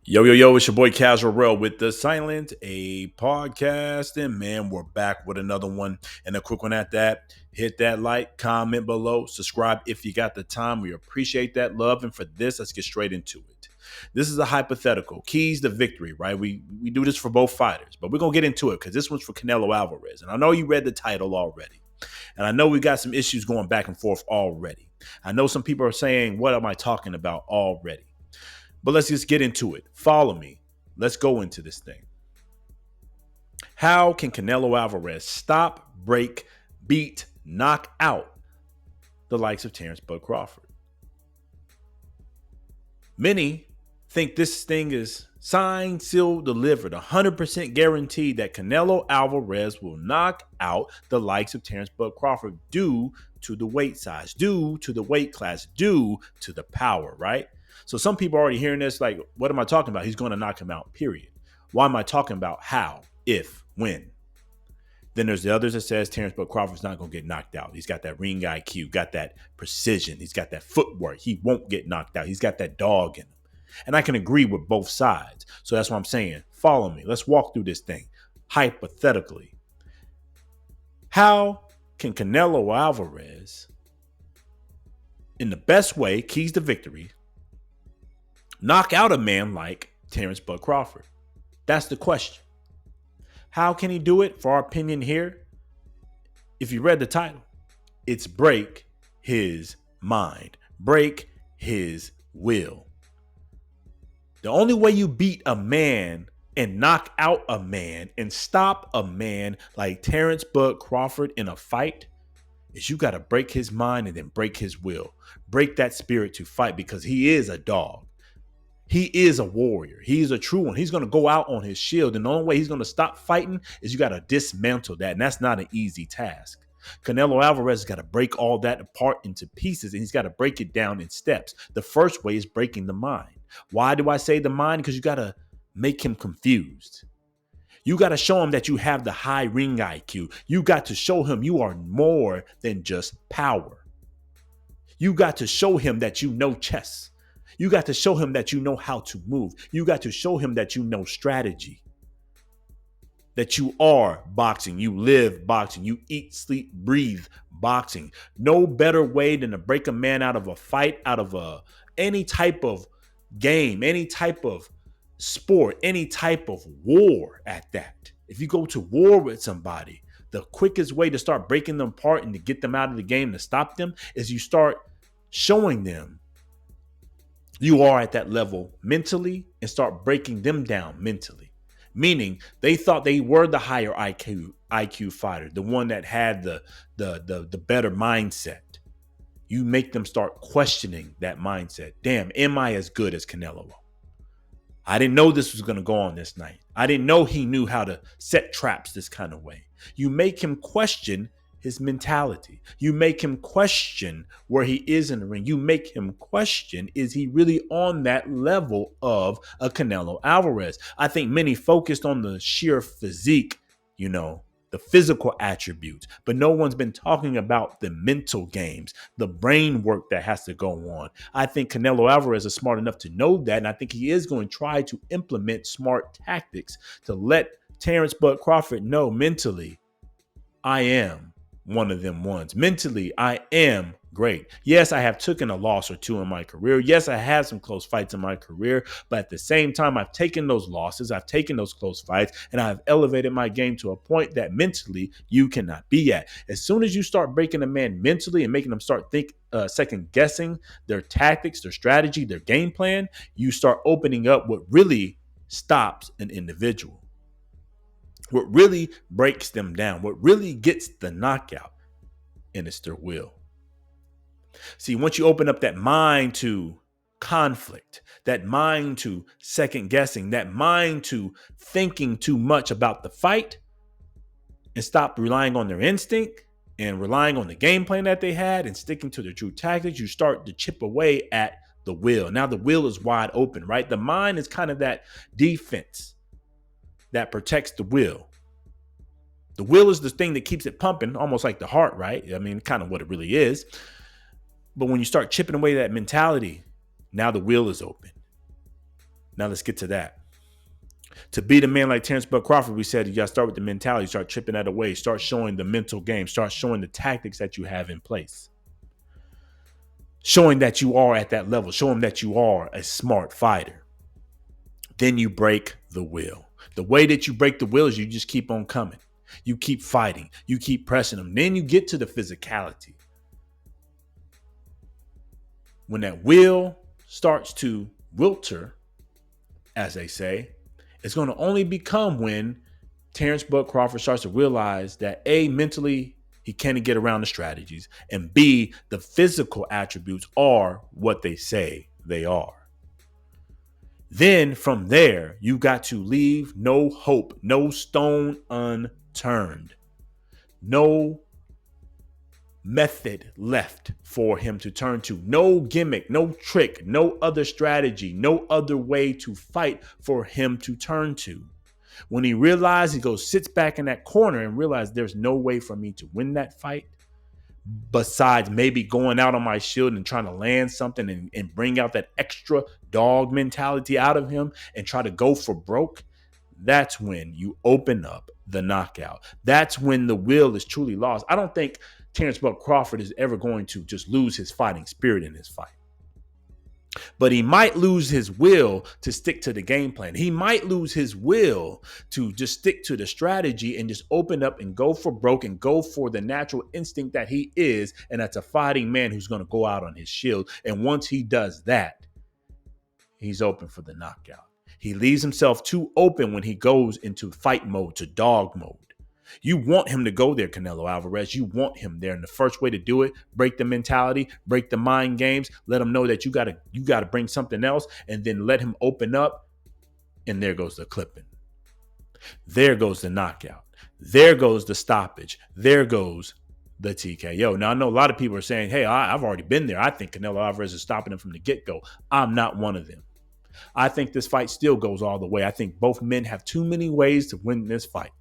Yo, it's your boy Casual Real with the Silent A podcast. And man, we're back with another one. And a quick one at that. Hit that like, comment below, subscribe if you got the time. We appreciate that love. And for this, let's get straight into it. This is a hypothetical. Keys to victory, right? We do this for both fighters, but we're going to get into it because this one's for Canelo Alvarez. And I know you read the title already. And I know we got some issues going back and forth already. I know some people are saying, what am I talking about already? But let's just get into it. Follow me. Let's go into this thing. How can Canelo Alvarez stop, break, beat, knock out the likes of Terence Crawford? Many think this thing is signed, sealed, delivered, 100% guaranteed that Canelo Alvarez will knock out the likes of Terence Crawford due to the weight size, due to the weight class, due to the power, right? So some people are already hearing this like, what am I talking about? He's going to knock him out, period. Why am I talking about how, if, when? Then there's the others that says Terence Crawford's not going to get knocked out. He's got that ring IQ, got that precision. He's got that footwork. He won't get knocked out. He's got that dog in him. And I can agree with both sides. So that's what I'm saying. Follow me. Let's walk through this thing. Hypothetically, how can Canelo Alvarez, in the best way, keys to victory, knock out a man like Terence Crawford? That's the question. How can he do it? For our opinion here, if you read the title, it's break his mind, break his will. The only way you beat a man and knock out a man and stop a man like Terence Crawford in a fight is you got to break his mind and then break his will. Break that spirit to fight because he is a dog. He is a warrior. He's a true one. He's going to go out on his shield. And the only way he's going to stop fighting is you got to dismantle that. And that's not an easy task. Canelo Alvarez has got to break all that apart into pieces, and he's got to break it down in steps. The first way is breaking the mind. Why do I say the mind? Because you got to make him confused. You got to show him that you have the high ring IQ. You got to show him you are more than just power. You got to show him that you know chess. You got to show him that you know how to move. You got to show him that you know strategy. That you are boxing. You live boxing. You eat, sleep, breathe boxing. No better way than to break a man out of a fight, out of any type of game, any type of sport, any type of war at that. If you go to war with somebody, the quickest way to start breaking them apart and to get them out of the game, to stop them, is you start showing them you are at that level mentally and start breaking them down mentally. Meaning they thought they were the higher IQ fighter, the one that had the better mindset. You make them start questioning that mindset. Damn, am I as good as Canelo? I didn't know this was going to go on this night. I didn't know he knew how to set traps this kind of way. You make him question his mentality. You make him question where he is in the ring. You make him question, is he really on that level of a Canelo Alvarez? I think many focused on the sheer physique, the physical attributes, but no one's been talking about the mental games, the brain work that has to go on. I think Canelo Alvarez is smart enough to know that, and I think he is going to try to implement smart tactics to let Terence Crawford know mentally, I am one of them ones. Mentally, I am great. Yes, I have taken a loss or two in my career. Yes, I had some close fights in my career, but at the same time, I've taken those losses, I've taken those close fights, and I've elevated my game to a point that mentally you cannot be at. As soon as you start breaking a man mentally and making them start second guessing their tactics, their strategy, their game plan, you start opening up what really stops an individual. What really breaks them down, what really gets the knockout, and it's their will. See, once you open up that mind to conflict, that mind to second guessing, that mind to thinking too much about the fight, and stop relying on their instinct and relying on the game plan that they had and sticking to their true tactics, you start to chip away at the will. Now the will is wide open, right? The mind is kind of that defense that protects the will. The will is the thing that keeps it pumping, almost like the heart, right? I mean, kind of what it really is. But when you start chipping away that mentality, now the will is open. Now let's get to that. To beat a man like Terence Bud Crawford, we said you got to start with the mentality, start chipping that away, start showing the mental game, start showing the tactics that you have in place. Showing that you are at that level, showing that you are a smart fighter. Then you break the will. The way that you break the will is you just keep on coming. You keep fighting. You keep pressing them. Then you get to the physicality. When that will starts to wilter, as they say, it's going to only become when Terence Bud Crawford starts to realize that A, mentally, he can't get around the strategies, and B, the physical attributes are what they say they are. Then from there, you got to leave no hope, no stone unturned, no method left for him to turn to, no gimmick, no trick, no other strategy, no other way to fight for him to turn to. When he realized, he goes, sits back in that corner and realizes there's no way for me to win that fight besides maybe going out on my shield and trying to land something and bring out that extra dog mentality out of him and try to go for broke. That's when you open up the knockout. That's when the will is truly lost. I don't think Terence Bud Crawford is ever going to just lose his fighting spirit in this fight. But he might lose his will to stick to the game plan. He might lose his will to just stick to the strategy and just open up and go for broke and go for the natural instinct that he is. And that's a fighting man who's going to go out on his shield. And once he does that, he's open for the knockout. He leaves himself too open when he goes into fight mode, to dog mode. You want him to go there, Canelo Alvarez. You want him there. And the first way to do it, break the mentality, break the mind games, let him know that you gotta bring something else, and then let him open up. And there goes the clipping. There goes the knockout. There goes the stoppage. There goes the TKO. Now, I know a lot of people are saying, hey, I've already been there. I think Canelo Alvarez is stopping him from the get-go. I'm not one of them. I think this fight still goes all the way. I think both men have too many ways to win this fight.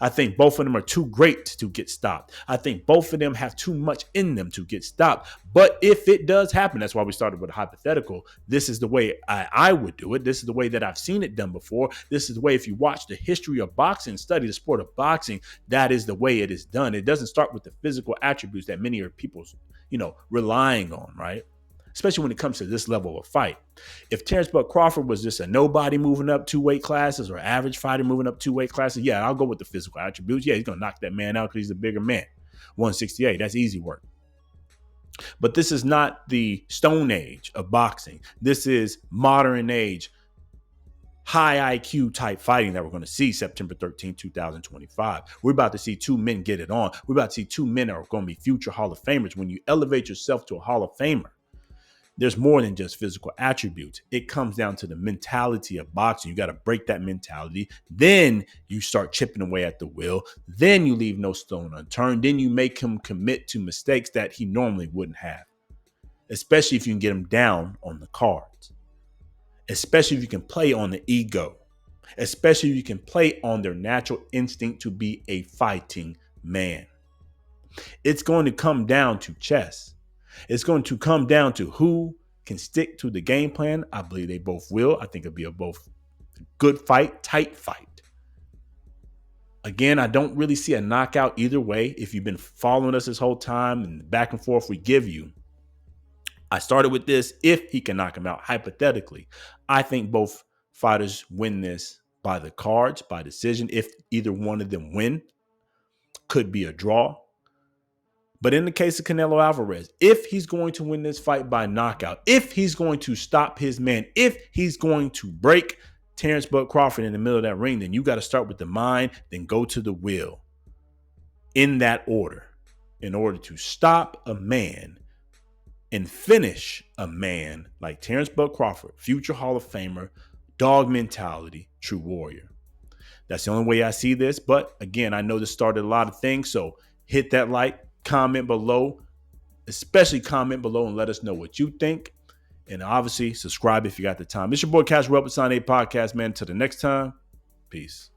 I think both of them are too great to get stopped. I think both of them have too much in them to get stopped. But if it does happen, that's why we started with a hypothetical. This is the way I would do it. This is the way that I've seen it done before. This is the way, if you watch the history of boxing, study the sport of boxing, that is the way it is done. It doesn't start with the physical attributes that many are people's, relying on, right? Especially when it comes to this level of fight. If Terence Bud Crawford was just a nobody moving up 2 weight classes, or average fighter moving up 2 weight classes, yeah, I'll go with the physical attributes. Yeah, he's going to knock that man out because he's a bigger man. 168, that's easy work. But this is not the Stone Age of boxing. This is modern age, high IQ type fighting that we're going to see September 13, 2025. We're about to see two men get it on. We're about to see two men that are going to be future Hall of Famers. When you elevate yourself to a Hall of Famer, there's more than just physical attributes. It comes down to the mentality of boxing. You got to break that mentality. Then you start chipping away at the will. Then you leave no stone unturned. Then you make him commit to mistakes that he normally wouldn't have, especially if you can get him down on the cards, especially if you can play on the ego, especially if you can play on their natural instinct to be a fighting man. It's going to come down to chess. It's going to come down to who can stick to the game plan. I believe they both will. I think it'll be a both good fight, tight fight. Again, I don't really see a knockout either way. If you've been following us this whole time and back and forth we give you, I started with this. If he can knock him out, hypothetically, I think both fighters win this by the cards, by decision. If either one of them win, could be a draw. But in the case of Canelo Alvarez, if he's going to win this fight by knockout, if he's going to stop his man, if he's going to break Terence Bud Crawford in the middle of that ring, then you got to start with the mind, then go to the will. In that order, in order to stop a man and finish a man like Terence Bud Crawford, future Hall of Famer, dog mentality, true warrior. That's the only way I see this. But again, I know this started a lot of things, so hit that like. Comment below, especially comment below and let us know what you think. And obviously, subscribe if you got the time. It's your boy Cash Represent Podcast, man. Till the next time, peace.